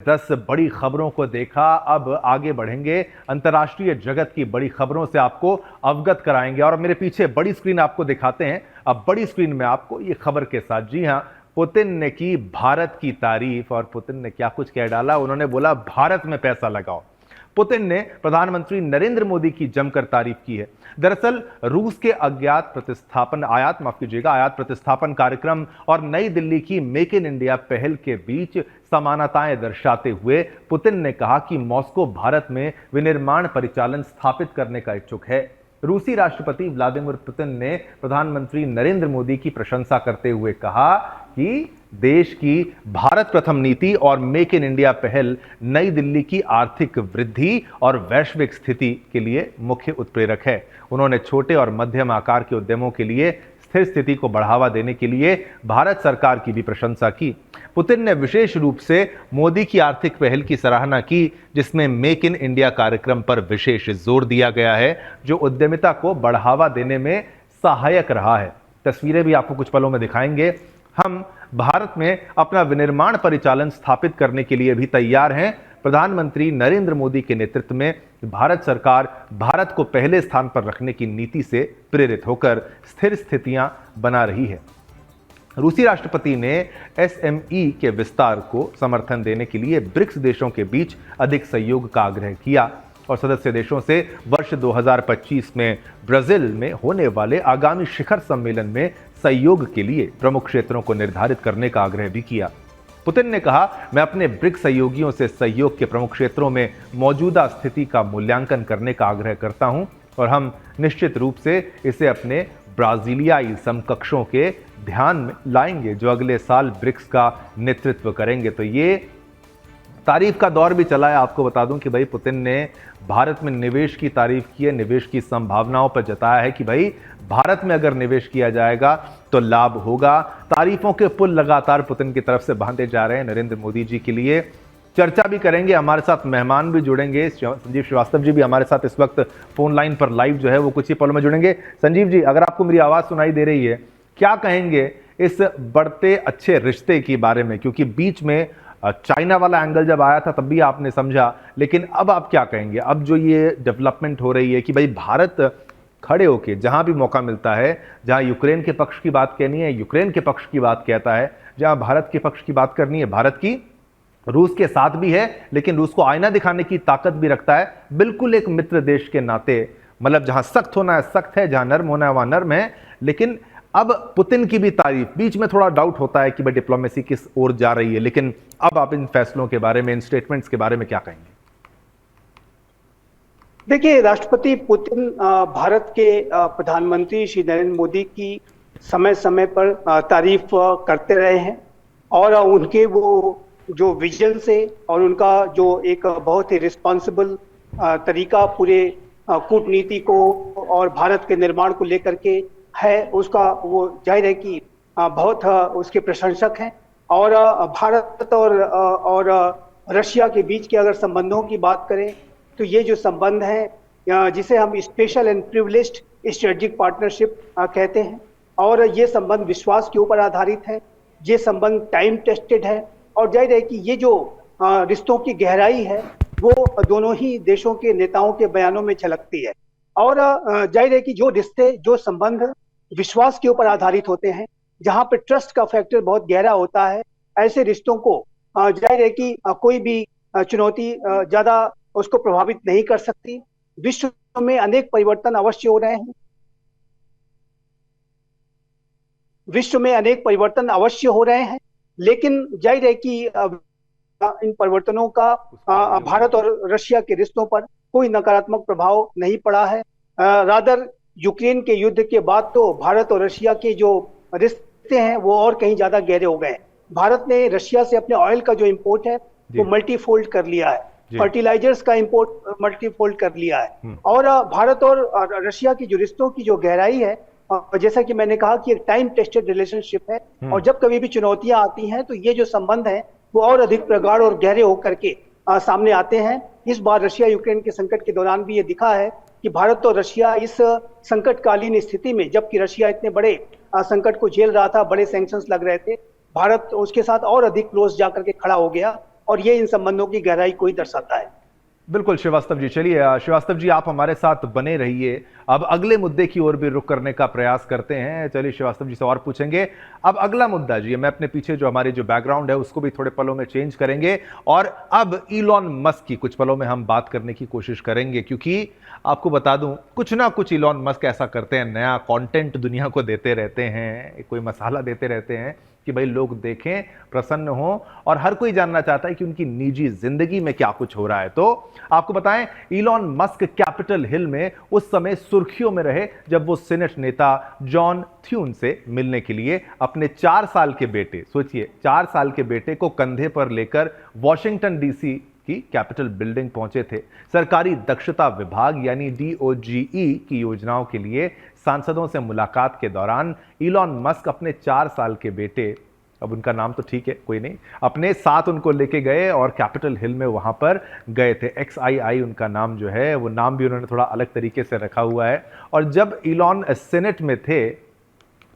10 बड़ी खबरों को देखा, अब आगे बढ़ेंगे। अंतर्राष्ट्रीय जगत की बड़ी खबरों से आपको अवगत कराएंगे और मेरे पीछे बड़ी स्क्रीन आपको दिखाते हैं। अब बड़ी स्क्रीन में आपको ये खबर के साथ, जी हां, पुतिन ने की भारत की तारीफ। और पुतिन ने क्या कुछ कह डाला, उन्होंने बोला भारत में पैसा लगाओ। पुतिन ने प्रधानमंत्री नरेंद्र मोदी की जमकर तारीफ की है। दरअसल रूस के आयात प्रतिस्थापन कार्यक्रम और नई दिल्ली की मेक इन इंडिया पहल के बीच समानताएं दर्शाते हुए पुतिन ने कहा कि मॉस्को भारत में विनिर्माण परिचालन स्थापित करने का इच्छुक है। रूसी राष्ट्रपति व्लादिमीर पुतिन ने प्रधानमंत्री नरेंद्र मोदी की प्रशंसा करते हुए कहा कि देश की भारत प्रथम नीति और मेक इन इंडिया पहल नई दिल्ली की आर्थिक वृद्धि और वैश्विक स्थिति के लिए मुख्य उत्प्रेरक है। उन्होंने छोटे और मध्यम आकार के उद्यमों के लिए स्थिर स्थिति को बढ़ावा देने के लिए भारत सरकार की भी प्रशंसा की। पुतिन ने विशेष रूप से मोदी की आर्थिक पहल की सराहना की, जिसमें मेक इन इंडिया कार्यक्रम पर विशेष जोर दिया गया है, जो उद्यमिता को बढ़ावा देने में सहायक रहा है। तस्वीरें भी आपको कुछ पलों में दिखाएंगे। हम भारत में अपना विनिर्माण परिचालन स्थापित करने के लिए भी तैयार हैं। प्रधानमंत्री नरेंद्र मोदी के नेतृत्व में भारत सरकार भारत को पहले स्थान पर रखने की नीति से प्रेरित होकर स्थिर स्थितियां बना रही है। रूसी राष्ट्रपति ने एसएमई के विस्तार को समर्थन देने के लिए ब्रिक्स देशों के बीच अधिक सहयोग का आग्रह किया और सदस्य देशों से वर्ष 2025 में ब्राजील में होने वाले आगामी शिखर सम्मेलन में सहयोग के लिए प्रमुख क्षेत्रों को निर्धारित करने का आग्रह भी किया। पुतिन ने कहा, मैं अपने ब्रिक्स सहयोगियों से सहयोग के प्रमुख क्षेत्रों में मौजूदा स्थिति का मूल्यांकन करने का आग्रह करता हूं और हम निश्चित रूप से इसे अपने ब्राजीलियाई समकक्षों के ध्यान में लाएंगे, जो अगले साल ब्रिक्स का नेतृत्व करेंगे। तो ये तारीफ का दौर भी चला है। आपको बता दूं कि भाई पुतिन ने भारत में निवेश की तारीफ की है, निवेश की संभावनाओं पर जताया है कि भाई भारत में अगर निवेश किया जाएगा तो लाभ होगा। तारीफों के पुल लगातार पुतिन की तरफ से बांधे जा रहे हैं नरेंद्र मोदी जी के लिए। चर्चा भी करेंगे, हमारे साथ मेहमान भी जुड़ेंगे। संजीव श्रीवास्तव जी भी हमारे साथ इस वक्त फोन लाइन पर लाइव जो है वो कुछ ही पलों में जुड़ेंगे। संजीव जी, अगर आपको मेरी आवाज सुनाई दे रही है, क्या कहेंगे इस बढ़ते अच्छे रिश्ते के बारे में? क्योंकि बीच में चाइना वाला एंगल जब आया था तब भी आपने समझा, लेकिन अब आप क्या कहेंगे? अब जो ये डेवलपमेंट हो रही है कि भाई भारत खड़े होके जहां भी मौका मिलता है, जहां यूक्रेन के पक्ष की बात कहनी है यूक्रेन के पक्ष की बात कहता है, जहां भारत के पक्ष की बात करनी है भारत की रूस के साथ भी है, लेकिन रूस को आईना दिखाने की ताकत भी रखता है, बिल्कुल एक मित्र देश के नाते। मतलब जहां सख्त होना है सख्त है, जहां नर्म होना है वहां नर्म है। लेकिन अब पुतिन की भी तारीफ, बीच में थोड़ा डाउट होता है कि भाई डिप्लोमेसी किस ओर जा रही है, लेकिन अब आप इन फैसलों के बारे में, इन स्टेटमेंट्स के बारे में क्या कहेंगे? देखिए, राष्ट्रपति पुतिन भारत के प्रधानमंत्री श्री नरेंद्र मोदी की समय समय पर तारीफ करते रहे हैं और उनके वो जो विजन से और उनका जो एक बहुत ही रिस्पॉन्सिबल तरीका पूरे कूटनीति को और भारत के निर्माण को लेकर के है, उसका वो जाहिर है कि बहुत उसके प्रशंसक हैं। और भारत और रशिया के बीच के अगर संबंधों की बात करें तो ये जो संबंध है जिसे हम special and privileged strategic partnership कहते हैं, और ये संबंध विश्वास के ऊपर आधारित है, ये संबंध टाइम टेस्टेड है और जाहिर है कि ये जो रिश्तों की गहराई है वो दोनों ही देशों के नेताओं के बयानों में झलकती है। और जाहिर है कि जो रिश्ते, जो संबंध विश्वास के ऊपर आधारित होते हैं, जहां पे ट्रस्ट का फैक्टर बहुत गहरा होता है, ऐसे रिश्तों को जाहिर है कि कोई भी चुनौती ज्यादा उसको प्रभावित नहीं कर सकती। विश्व में अनेक परिवर्तन अवश्य हो रहे हैं, विश्व में अनेक परिवर्तन अवश्य हो रहे हैं, लेकिन जाहिर है कि इन परिवर्तनों का भारत और रशिया के रिश्तों पर कोई नकारात्मक प्रभाव नहीं पड़ा है। रादर यूक्रेन के युद्ध के बाद तो भारत और रशिया के जो रिश्ते हैं वो और कहीं ज्यादा गहरे हो गए हैं। भारत ने रशिया से अपने ऑयल का जो इंपोर्ट है वो मल्टीफोल्ड कर लिया है, फर्टिलाइजर्स का इंपोर्ट मल्टीफोल्ड कर लिया है। और भारत और रशिया की जो रिश्तों की जो गहराई है, जैसा कि मैंने कहा कि एक टाइम टेस्टेड रिलेशनशिप है, और जब कभी भी चुनौतियां आती हैं तो ये जो संबंध है वो और अधिक प्रगाढ़ और गहरे होकर के सामने आते हैं। इस बार रशिया यूक्रेन के संकट के दौरान भी ये दिखा है कि भारत और रशिया इस संकटकालीन स्थिति में, जबकि रशिया इतने बड़े संकट को झेल रहा था, बड़े सैंक्शंस लग रहे थे, भारत उसके साथ और अधिक क्लोज जाकर के खड़ा हो गया और ये इन संबंधों की गहराई को ही दर्शाता है। बिल्कुल श्रीवास्तव जी, चलिए श्रीवास्तव जी आप हमारे साथ बने रहिए। अब अगले मुद्दे की ओर भी रुख करने का प्रयास करते हैं। चलिए श्रीवास्तव जी से और पूछेंगे। अब अगला मुद्दा जी, मैं अपने पीछे जो हमारी जो बैकग्राउंड है उसको भी थोड़े पलों में चेंज करेंगे और अब इलॉन मस्क की कुछ पलों में हम बात करने की कोशिश करेंगे, क्योंकि आपको बता दूं कुछ ना कुछ इलॉन मस्क ऐसा करते हैं, नया कंटेंट दुनिया को देते रहते हैं, कोई मसाला देते रहते हैं कि भाई लोग देखें, प्रसन्न हों, और हर कोई जानना चाहता है कि उनकी निजी जिंदगी में क्या कुछ हो रहा है। तो आपको बताएं, इलॉन मस्क कैपिटल हिल में उस समय सुर्खियों में रहे जब वो सीनेट नेता जॉन थ्यून से मिलने के लिए अपने 4 साल के बेटे, सोचिए 4 साल के बेटे को कंधे पर लेकर वॉशिंगटन डीसी की कैपिटल बिल्डिंग पहुंचे थे। सरकारी दक्षता विभाग यानी DOGE की योजनाओं के लिए सांसदों से मुलाकात के दौरान इलॉन मस्क अपने 4 साल के बेटे, अब उनका नाम तो ठीक है कोई नहीं, अपने साथ उनको लेके गए और कैपिटल हिल में वहां पर गए थे। XII उनका नाम जो है, वो नाम भी उन्होंने थोड़ा अलग तरीके से रखा हुआ है। और जब इलॉन सेनेट में थे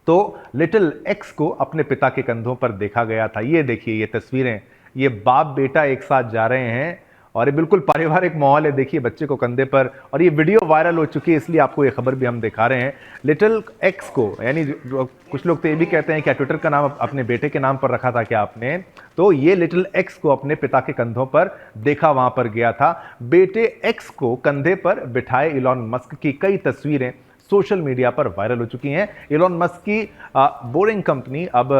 तो लिटिल एक्स को अपने पिता के कंधों पर देखा गया था। ये देखिए ये तस्वीरें, ये बाप बेटा एक साथ जा रहे हैं और ये बिल्कुल पारिवारिक माहौल है। देखिए बच्चे को कंधे पर, और ये वीडियो वायरल हो चुकी है इसलिए आपको ये खबर भी हम दिखा रहे हैं। लिटिल एक्स को, यानी कुछ लोग तो ये भी कहते हैं कि ट्विटर का नाम अपने बेटे के नाम पर रखा था क्या आपने, तो ये लिटिल एक्स को अपने पिता के कंधों पर देखा, वहां पर गया था। बेटे एक्स को कंधे पर बिठाए इलॉन मस्क की कई तस्वीरें सोशल मीडिया पर वायरल हो चुकी हैं। इलॉन मस्क की बोरिंग कंपनी अब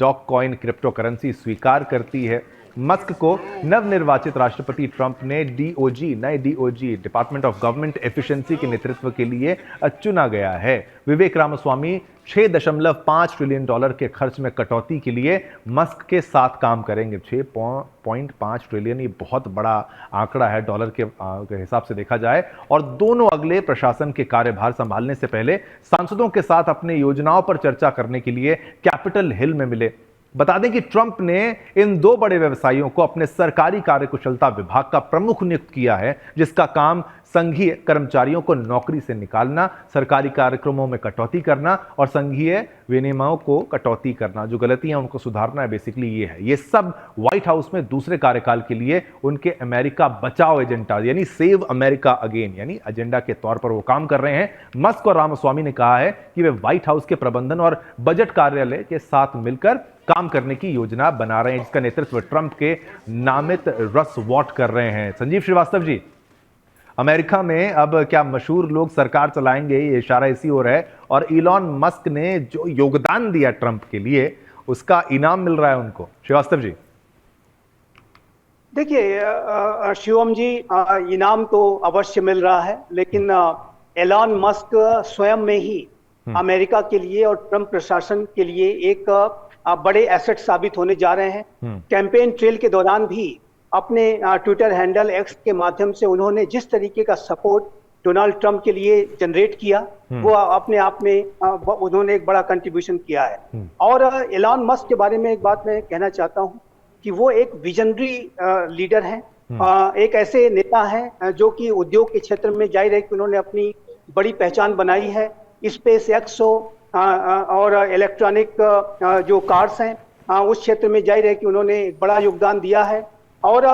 डॉग कॉइन क्रिप्टो करेंसी स्वीकार करती है। मस्क को नवनिर्वाचित राष्ट्रपति ट्रंप ने नए DOG department of government efficiency के नेतृत्व के लिए चुना गया है। विवेक रामास्वामी $6.5 ट्रिलियन के खर्च में कटौती के लिए मस्क के साथ काम करेंगे। 6.5 ट्रिलियन, ये बहुत बड़ा आंकड़ा है डॉलर के हिसाब से देखा जाए। और दोनों अगले प्रशासन के कार्यभार संभालने से पहले सांसदों के साथ अपने योजनाओं पर चर्चा करने के लिए कैपिटल हिल में मिले। बता दें कि ट्रंप ने इन 2 बड़े व्यवसायियों को अपने सरकारी कार्यकुशलता विभाग का प्रमुख नियुक्त किया है, जिसका काम संघीय कर्मचारियों को नौकरी से निकालना, सरकारी कार्यक्रमों में कटौती करना और संघीय विनियमों को कटौती करना, जो गलतियां उनको सुधारना है। बेसिकली ये है। ये सब व्हाइट हाउस में दूसरे कार्यकाल के लिए उनके अमेरिका बचाओ एजेंडा यानी सेव अमेरिका अगेन यानी एजेंडा के तौर पर वो काम कर रहे हैं। मस्क और रामास्वामी ने कहा है कि वे व्हाइट हाउस के प्रबंधन और बजट कार्यालय के साथ मिलकर काम करने की योजना बना रहे हैं, जिसका नेतृत्व ट्रंप के नामित रस वॉट कर रहे हैं। संजीव श्रीवास्तव जी, अमेरिका में अब क्या मशहूर लोग सरकार चलाएंगे, ये इशारा इसी ओर है, और इलॉन मस्क ने जो योगदान दिया ट्रंप के लिए उसका इनाम मिल रहा है उनको। श्रीवास्तव जी देखिए शिवम जी, इनाम तो अवश्य मिल रहा है, लेकिन एलॉन मस्क स्वयं में ही अमेरिका के लिए और ट्रंप प्रशासन के लिए एक बड़े एसेट साबित होने जा रहे हैं। कैंपेन ट्रेल के दौरान भी अपने ट्विटर हैंडल एक्स के माध्यम से उन्होंने जिस तरीके का सपोर्ट डोनाल्ड ट्रंप के लिए जनरेट किया, वो अपने आप में उन्होंने एक बड़ा कंट्रीब्यूशन किया है। और एलॉन मस्क के बारे में एक बात मैं कहना चाहता हूं कि वो एक विजनरी लीडर हैं, एक ऐसे नेता हैं जो कि उद्योग के क्षेत्र में जाहिर है कि उन्होंने अपनी बड़ी पहचान बनाई है। स्पेस एक्स हो और इलेक्ट्रॉनिक जो कार्स हैं उस क्षेत्र में जाहिर है कि उन्होंने एक बड़ा योगदान दिया है। और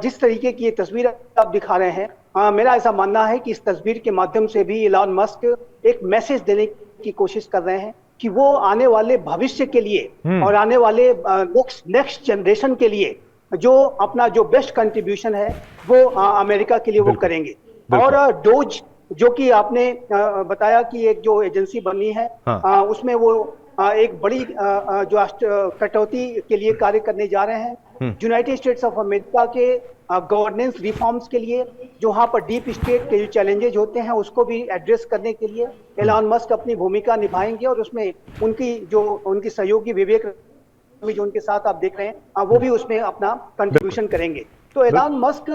जिस तरीके की ये तस्वीर आप दिखा रहे हैं, मेरा ऐसा मानना है कि इस तस्वीर के माध्यम से भी इलॉन मस्क एक मैसेज देने की कोशिश कर रहे हैं कि वो आने वाले भविष्य के लिए और आने वाले नेक्स्ट जनरेशन के लिए जो अपना जो बेस्ट कंट्रीब्यूशन है वो अमेरिका के लिए वो करेंगे। और डोज जो कि आपने बताया कि एक जो एजेंसी बनी है, उसमें वो एक बड़ी जो कटौती के लिए कार्य करने जा रहे हैं। यूनाइटेड स्टेट्स ऑफ अमेरिका के गवर्नेंस रिफॉर्म्स के लिए जो वहां पर डीप स्टेट के जो चैलेंजेस होते हैं उसको भी एड्रेस करने के लिए एलॉन मस्क अपनी भूमिका निभाएंगे, और उसमें उनकी सहयोगी विवेक जो उनके साथ आप देख रहे हैं वो भी उसमें अपना कंट्रीब्यूशन करेंगे। तो Elon Musk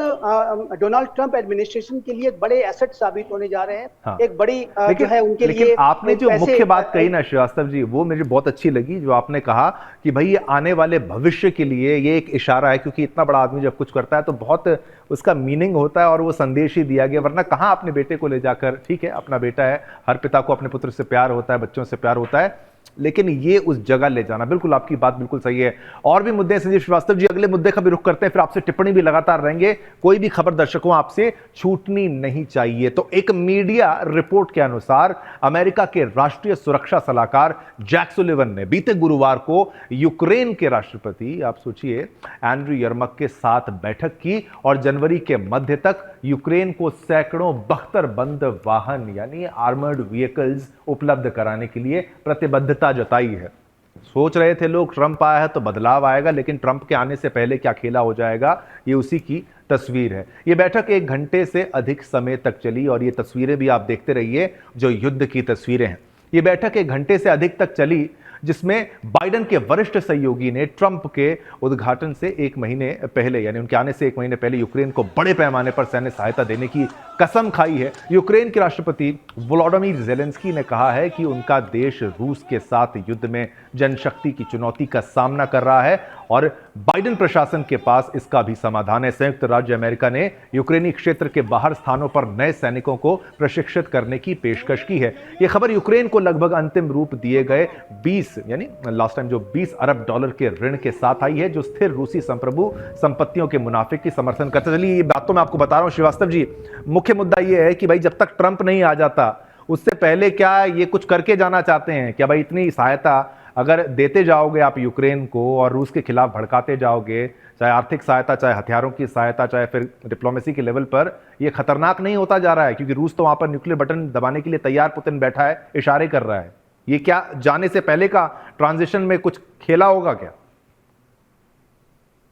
Donald Trump administration के लिए एक बड़े एसेट साबित होने जा रहे हैं। एक बड़ी जो है उनके लिए। आपने जो मुख्य बात कही ना श्रीवास्तव जी, वो मुझे बहुत अच्छी लगी, जो आपने कहा कि भाई ये आने वाले भविष्य के लिए ये एक इशारा है, क्योंकि इतना बड़ा आदमी जब कुछ करता है तो बहुत उसका मीनिंग होता है और वो संदेश ही दिया गया। वरना कहाँ अपने बेटे को ले जाकर, ठीक है अपना बेटा है, हर पिता को अपने पुत्र से प्यार होता है, बच्चों से प्यार होता है, लेकिन ये उस जगह ले जाना, बिल्कुल आपकी बात बिल्कुल सही है। और भी मुद्दे हैं संजीव श्रीवास्तव जी, अगले मुद्दे का भी रुख करते हैं, फिर आपसे टिप्पणी भी लगातार रहेंगे। कोई भी खबर दर्शकों आपसे छूटनी नहीं चाहिए। तो एक मीडिया रिपोर्ट के अनुसार अमेरिका के राष्ट्रीय सुरक्षा सलाहकार जैक सुलिवन ने बीते गुरुवार को यूक्रेन के राष्ट्रपति, आप सोचिए, एंड्रू यर्मक के साथ बैठक की और जनवरी के मध्य तक यूक्रेन को सैकड़ों बख्तरबंद वाहन यानी आर्मर्ड व्हीकल्स उपलब्ध कराने के लिए प्रतिबद्धता जताई है। सोच रहे थे लोग ट्रंप आया है तो बदलाव आएगा, लेकिन ट्रंप के आने से पहले क्या खेला हो जाएगा, ये उसी की तस्वीर है। ये बैठक 1 घंटे से अधिक समय तक चली और ये तस्वीरें भी आप देखते रहिए जो युद्ध की तस्वीरें हैं। ये बैठक 1 घंटे से अधिक तक चली, जिसमें बाइडेन के वरिष्ठ सहयोगी ने ट्रंप के उद्घाटन से 1 महीने पहले यानी उनके आने से 1 महीने पहले यूक्रेन को बड़े पैमाने पर सैन्य सहायता देने की कसम खाई है। यूक्रेन के राष्ट्रपति वोलोडिमीर ज़ेलेंस्की ने कहा है कि उनका देश रूस के साथ युद्ध में जनशक्ति की चुनौती का सामना कर रहा है और बाइडेन प्रशासन के पास इसका भी समाधान है। संयुक्त राज्य अमेरिका ने यूक्रेनी क्षेत्र के बाहर स्थानों पर नए सैनिकों को प्रशिक्षित करने की पेशकश की है। यह खबर यूक्रेन को लगभग अंतिम रूप दिए गए 20 यानी लास्ट टाइम जो $20 अरब के ऋण के साथ आई है, जो स्थिर रूसी संप्रभु संपत्तियों के मुनाफे की समर्थन करते। चलिए ये बात तो मैं आपको बता रहा हूं श्रीवास्तव जी, मुख्य मुद्दा यह है कि भाई जब तक ट्रंप नहीं आ जाता उससे पहले क्या ये कुछ करके जाना चाहते हैं क्या? भाई इतनी सहायता अगर देते जाओगे आप यूक्रेन को और रूस के खिलाफ भड़काते जाओगे, चाहे आर्थिक सहायता, चाहे हथियारों की सहायता, चाहे फिर डिप्लोमेसी के लेवल पर, ये खतरनाक नहीं होता जा रहा है? क्योंकि रूस तो वहां पर न्यूक्लियर बटन दबाने के लिए तैयार पुतिन बैठा है, इशारे कर रहा है। ये क्या जाने से पहले का ट्रांजिशन में कुछ खेला होगा क्या?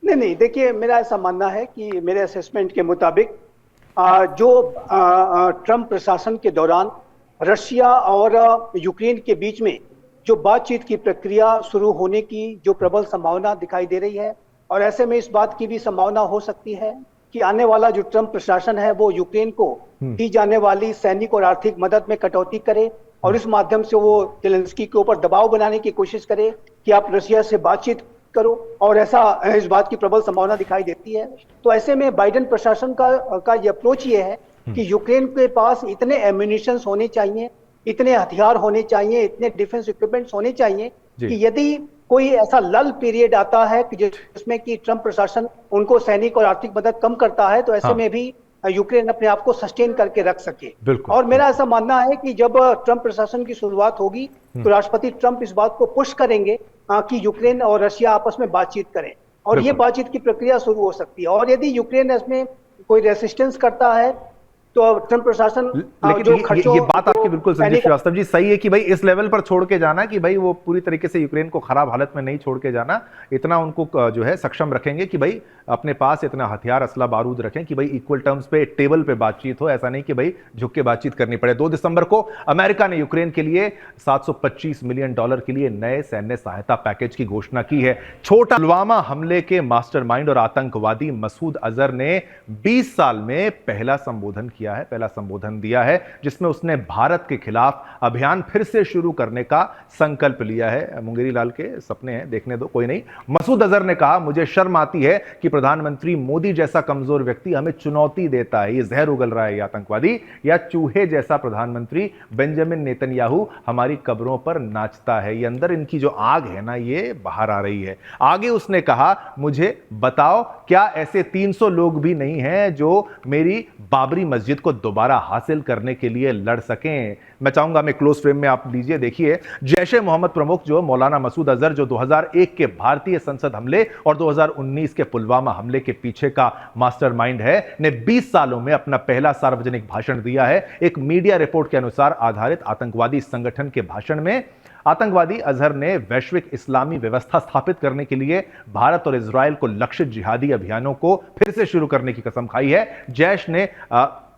नहीं, देखिए मेरा ऐसा मानना है कि मेरे असेसमेंट के मुताबिक जो ट्रंप प्रशासन के दौरान रशिया और यूक्रेन के बीच में जो बातचीत की प्रक्रिया शुरू होने की जो प्रबल संभावना दिखाई दे रही है, और ऐसे में इस बात की भी संभावना हो सकती है कि आने वाला जो ट्रंप प्रशासन है वो यूक्रेन को दी जाने वाली सैनिक और आर्थिक मदद में कटौती करे और इस माध्यम से वो ज़ेलेंस्की के ऊपर दबाव बनाने की कोशिश करे कि आप रशिया से बातचीत करो, और ऐसा इस बात की प्रबल संभावना दिखाई देती है। तो ऐसे में बाइडेन प्रशासन का ये अप्रोच ये है कि यूक्रेन के पास इतने एम्यूनिशन होने चाहिए, इतने हथियार होने चाहिए, इतने डिफेंस इक्विपमेंट्स होने चाहिए कि यदि कोई ऐसा लल पीरियड आता है कि जिसमें कि ट्रंप प्रशासन उनको सैनिक और आर्थिक मदद कम करता है, तो ऐसे में भी यूक्रेन अपने आप को सस्टेन करके रख सके। और मेरा ऐसा मानना है कि जब ट्रंप प्रशासन की शुरुआत होगी तो राष्ट्रपति ट्रंप इस बात को पुश करेंगे कि यूक्रेन और रशिया आपस में बातचीत करें, और ये बातचीत की प्रक्रिया शुरू हो सकती है। और यदि यूक्रेन इसमें कोई रेसिस्टेंस करता है तो ट्रंप प्रशासन लेकिन ये बात आपकी बिल्कुल संजीव श्रीवास्तव जी सही है कि भाई इस लेवल पर छोड़ के जाना, कि भाई वो पूरी तरीके से यूक्रेन को खराब हालत में नहीं छोड़ के जाना, इतना उनको जो है सक्षम रखेंगे कि भाई अपने पास इतना हथियार असला बारूद रखें कि भाई इक्वल टर्म्स पे टेबल पे बातचीत हो, ऐसा नहीं कि भाई झुक के बातचीत करनी पड़े। 2 दिसंबर को अमेरिका ने यूक्रेन के लिए $725 मिलियन के लिए नए सैन्य सहायता पैकेज की घोषणा की है। छोटा पुलवामा हमले के मास्टरमाइंड और आतंकवादी मसूद अजहर ने 20 साल में पहला संबोधन दिया है, जिसमें उसने भारत के खिलाफ अभियान फिर से शुरू करने का संकल्प लिया है। मुंगेरी लाल के सपने हैं, देखने दो, कोई नहीं। मसूद अजहर ने कहा, मुझे शर्म आती है कि प्रधानमंत्री मोदी जैसा कमजोर व्यक्ति हमें चुनौती देता है, ये जहर उगल रहा है ये आतंकवादी, या चूहे जैसा प्रधानमंत्री बेंजामिन नेतन्याहू हमारी कब्रों पर नाचता है। ये अंदर इनकी जो आग है ना, ये बाहर आ रही है। आगे उसने कहा, मुझे बताओ क्या ऐसे 300 लोग भी नहीं हैं जो मेरी बाबरी मस्जिद को दोबारा हासिल करने के लिए लड़ सकें। मैं चाहूंगा मैं क्लोज फ्रेम में आप लीजिए, देखिए जैश-ए मोहम्मद प्रमुख जो मौलाना मसूद अजहर, जो 2001 के भारतीय संसद हमले और 2019 के पुलवामा हमले के पीछे का मास्टरमाइंड है, ने 20 सालों में अपना पहला सार्वजनिक भाषण दिया है। एक मीडिया रिपोर्ट के अनुसार आधारित आतंकवादी संगठन के भाषण में आतंकवादी अजहर ने वैश्विक इस्लामी व्यवस्था स्थापित करने के लिए भारत और इजराइल को लक्षित जिहादी अभियानों को फिर से शुरू करने की कसम खाई है। जैश ने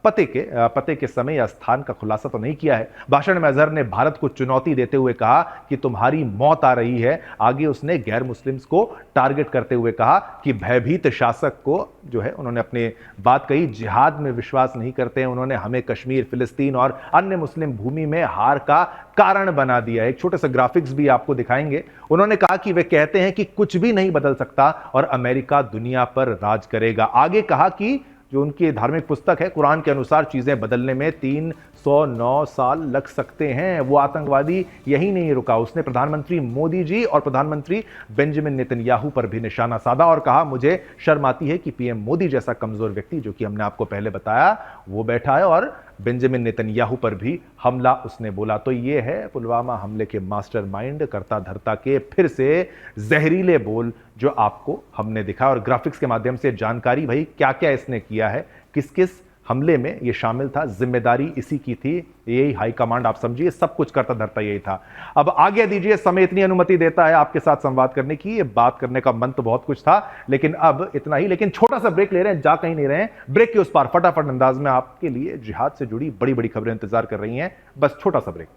पते के समय या स्थान का खुलासा तो नहीं किया है। भाषण में अजहर ने भारत को चुनौती देते हुए कहा कि तुम्हारी मौत आ रही है। आगे उसने गैर मुस्लिम्स को टारगेट करते हुए कहा कि भयभीत शासक को जो है, उन्होंने अपनी बात कही, जिहाद में विश्वास नहीं करते हैं, उन्होंने हमें कश्मीर, फिलिस्तीन और अन्य मुस्लिम भूमि में हार का कारण बना दिया है। एक छोटे से ग्राफिक्स भी आपको दिखाएंगे। उन्होंने कहा कि वे कहते हैं कि कुछ भी नहीं बदल सकता और अमेरिका दुनिया पर राज करेगा। आगे कहा कि जो उनकी धार्मिक पुस्तक है, कुरान के अनुसार चीज़ें बदलने में 309 साल लग सकते हैं। वो आतंकवादी यही नहीं रुका, उसने प्रधानमंत्री मोदी जी और प्रधानमंत्री बेंजामिन नेतन्याहू पर भी निशाना साधा और कहा, मुझे शर्म आती है कि पीएम मोदी जैसा कमजोर व्यक्ति, जो कि हमने आपको पहले बताया, वो बैठा है और बेंजामिन नेतन्याहू पर भी हमला उसने बोला। तो ये है पुलवामा हमले के मास्टरमाइंड, कर्ता धर्ता के फिर से जहरीले बोल जो आपको हमने दिखा, और ग्राफिक्स के माध्यम से जानकारी भाई क्या क्या इसने किया है, किस किस हमले में ये शामिल था, जिम्मेदारी इसी की थी, यही हाई कमांड आप समझिए, सब कुछ करता धरता यही था। अब आगे दीजिए, समय इतनी अनुमति देता है आपके साथ संवाद करने की, ये बात करने का मन तो बहुत कुछ था, लेकिन अब इतना ही। लेकिन छोटा सा ब्रेक ले रहे हैं, जा कहीं नहीं रहे हैं, ब्रेक के उस पार फटाफट अंदाज में आपके लिए जिहाद से जुड़ी बड़ी बड़ी खबरें इंतजार कर रही हैं, बस छोटा सा ब्रेक।